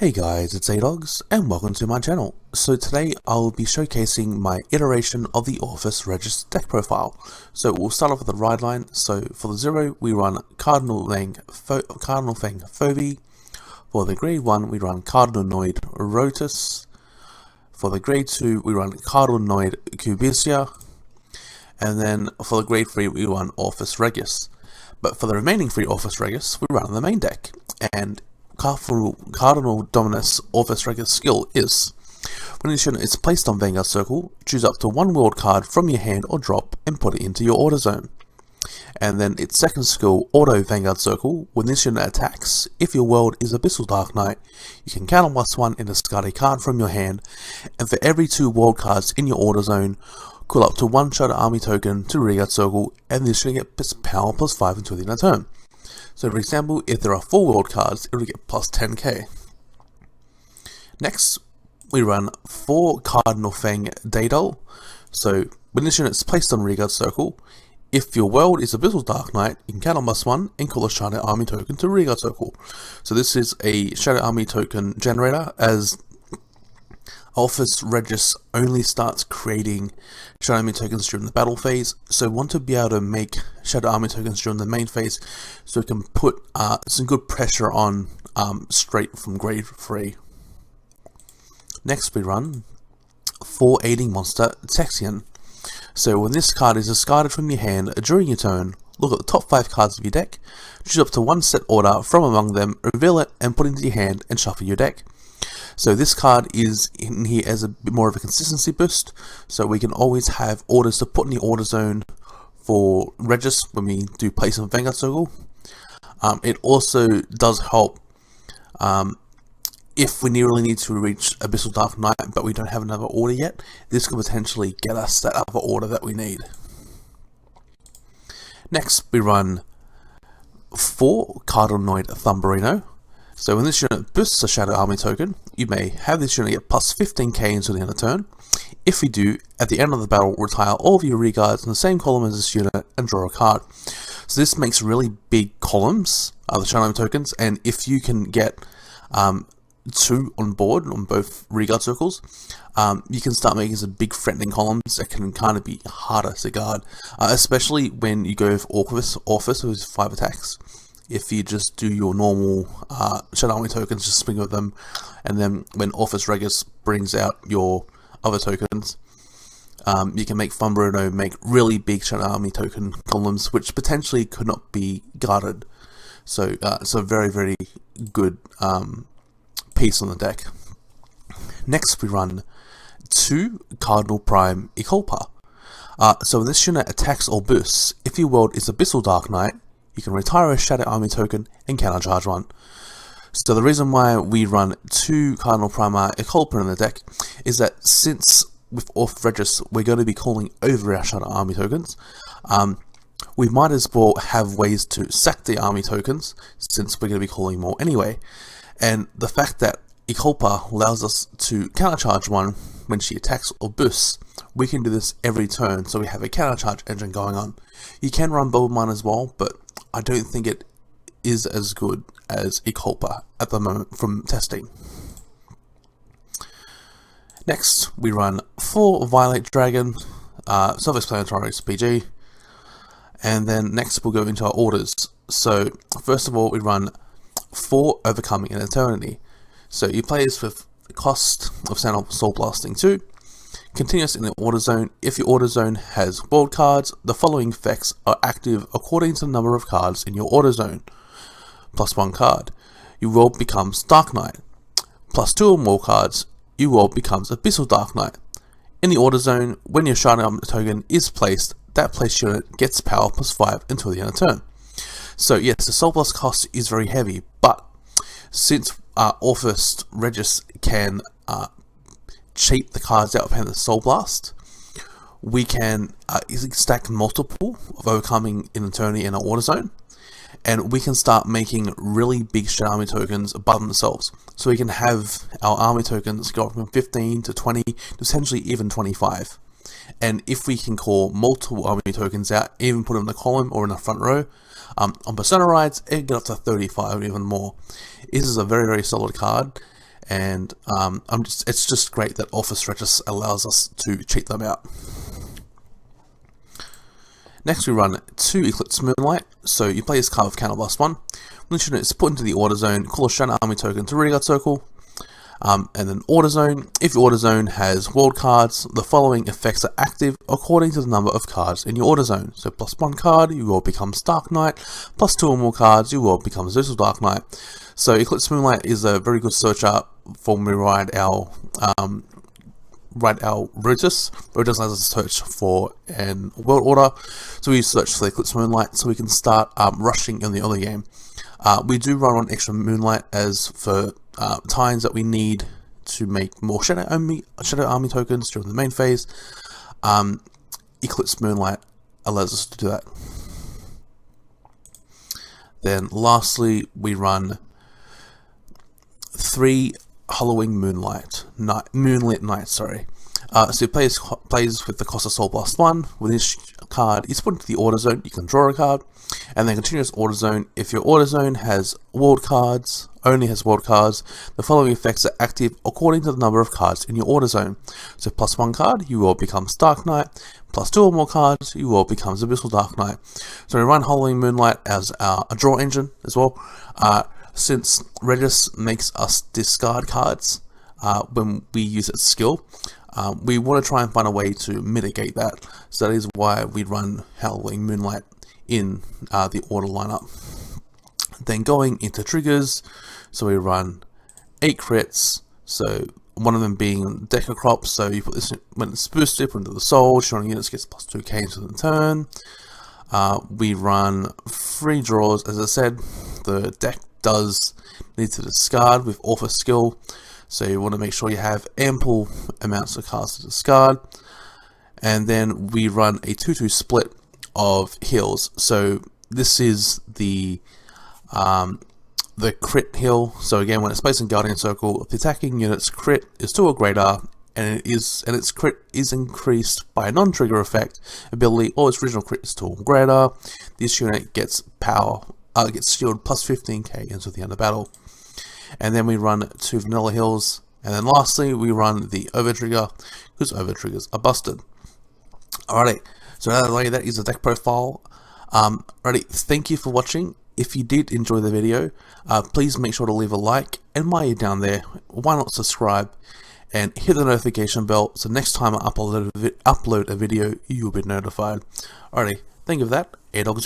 Hey guys, it's A-Dogs, and welcome to my channel. So today I'll be showcasing my iteration of the Orfist Regis deck profile. So we'll start off with the ride line. So for the 0 we run Cardinal Fang Phoebe. For the grade 1 we run Cardinoid Rotus. For the grade 2 we run Cardinoid Cubicia. And then for the grade 3 we run Orfist Regis. But for the remaining 3 Orfist Regis we run on the main deck. And Cardinal Dominus Orfist Regis skill is: when this unit is placed on Vanguard Circle, choose up to one world card from your hand or drop and put it into your order zone. And then its second skill, Auto Vanguard Circle: when this unit attacks, if your world is Abyssal Dark Knight, you can counter +1 and discard a card from your hand, and for every 2 world cards in your order zone, call up to 1 Shadow Army token to Vanguard Circle, and this unit gets power +5 until the end of turn. So for example, if there are 4 world cards, it will get plus 10k. Next, we run 4 Cardinal Fang Daedal. So when this unit is placed on Vanguard Circle, if your world is Abyssal Dark Knight, you can counter +1 and call a Shadow Army token to Vanguard Circle. So this is a Shadow Army token generator, as Orfist Regis only starts creating Shadow Army tokens during the battle phase, so we want to be able to make Shadow Army tokens during the main phase so we can put some good pressure on straight from grade 3. Next we run 4 Aiding Monster Texian. So when this card is discarded from your hand during your turn, look at the top 5 cards of your deck, choose up to one set order from among them, reveal it and put it into your hand and shuffle your deck. So this card is in here as a bit more of a consistency boost, so we can always have orders to put in the order zone for Regis when we do place on Vanguard Circle. It also does help if we really need to reach Abyssal Dark Knight but we don't have another order yet. This could potentially get us that other order that we need. Next we run 4 Cardinoid Thumberino. So when this unit boosts a Shadow Army token, you may have this unit get plus 15k until the end of turn. If you do, at the end of the battle, retire all of your reguards in the same column as this unit and draw a card. So this makes really big columns of the Shadow Army tokens, and if you can get 2 on board on both reguard circles, you can start making some big threatening columns that can kind of be harder to guard, especially when you go for Orfist with 5 attacks. If you just do your normal Shadow Army tokens, just swing with them, and then when Orfist Regis brings out your other tokens, you can make Thumberino make really big Shadow Army token columns, which potentially could not be guarded. So it's a very, very good piece on the deck. Next we run 2 Cardinal Prime Icolpa. So when this unit attacks or boosts, if your world is Abyssal Dark Knight, you can retire a Shadow Army token and countercharge 1. So the reason why we run 2 Cardinal Prima Icolpa in the deck is that since with Orfist Regis we're going to be calling over our Shadow Army tokens, we might as well have ways to sack the army tokens since we're going to be calling more anyway. And the fact that Icolpa allows us to countercharge 1 when she attacks or boosts, we can do this every turn, so we have a countercharge engine going on. You can run Bubble Mine as well, but I don't think it is as good as Icolpa at the moment from testing. Next, we run 4 Violet Dragon, Self-Explanatory PG, and then next we'll go into our orders. So, first of all, we run 4 Overcoming an Eternity. So, you play this with the cost of Soul Blasting 2. Continuous in the order zone. If your order zone has world cards, the following effects are active according to the number of cards in your order zone. +1 card, your world becomes Dark Knight. +2 or more cards, your world becomes Abyssal Dark Knight. In the order zone, when your Shadow Army token is placed, that placed unit gets power +5 until the end of turn. So yes, the Soul Blast cost is very heavy, but since Orfist Regis can cheat the cards out of hand of the Soul Blast, we can stack multiple of Overcoming in Eternity in our order zone, and we can start making really big Shadow Army tokens above themselves. So we can have our army tokens go from 15 to 20 to essentially even 25. And if we can call multiple army tokens out, even put them in the column or in the front row, on Persona rides, it can get up to 35 or even more. This is a very, very solid card, and it's just great that Orfist Regis allows us to cheat them out. Next we run 2 Eclipse Moonlight, so you play this card with counter +1. When this unit is put into the order zone, call a Shadow Army token to Vanguard circle, and then order zone. If your order zone has world cards, the following effects are active according to the number of cards in your order zone. So +1 card, your world becomes Dark Knight, +2 or more cards, your world becomes Zeus Dark Knight. So Eclipse Moonlight is a very good searcher for when we ride our Regis. Regis allows us to search for an world order, so we search for the Eclipse Moonlight so we can start rushing in the early game. We do run on extra Moonlight as for times that we need to make more Shadow Army tokens during the main phase. Eclipse Moonlight allows us to do that. Then lastly, we run 3 Halloween Moonlit Night. So it plays with the cost of Soul +1. When this card is put into the order zone, you can draw a card, and then continuous order zone. If your order zone has world cards, only has world cards, the following effects are active according to the number of cards in your order zone. So +1 card, you will become Dark Knight. +2 or more cards, you will become Abyssal Dark Knight. So we run Halloween Moonlight as a draw engine as well. Since Regis makes us discard cards when we use its skill, we want to try and find a way to mitigate that. So that is why we run Halloween Moonlight in the order lineup. Then going into triggers, so we run 8 crits, so one of them being Deca Crop, so you put this in, when it's boosted, put into the soul, showing units gets +2 Ks for the turn. We run 3 draws, as I said, the deck does need to discard with Orfist skill, so you want to make sure you have ample amounts of cards to discard. And then we run a 2-2 split of heals, so this is the crit heal. So again, when it's placed in Guardian Circle, if the attacking unit's crit is 2 or greater, and its crit is increased by a non-trigger effect ability, or its original crit is 2 or greater, this unit gets gets shield +15k into the end of battle. And then we run 2 vanilla heals, and then lastly we run the over trigger because over triggers are busted. Alrighty, so that is the deck profile. Alrighty, thank you for watching. If you did enjoy the video, please make sure to leave a like, and while you're down there, why not subscribe and hit the notification bell so next time I upload a video, you will be notified. Alrighty, think of that. A-Dogs out.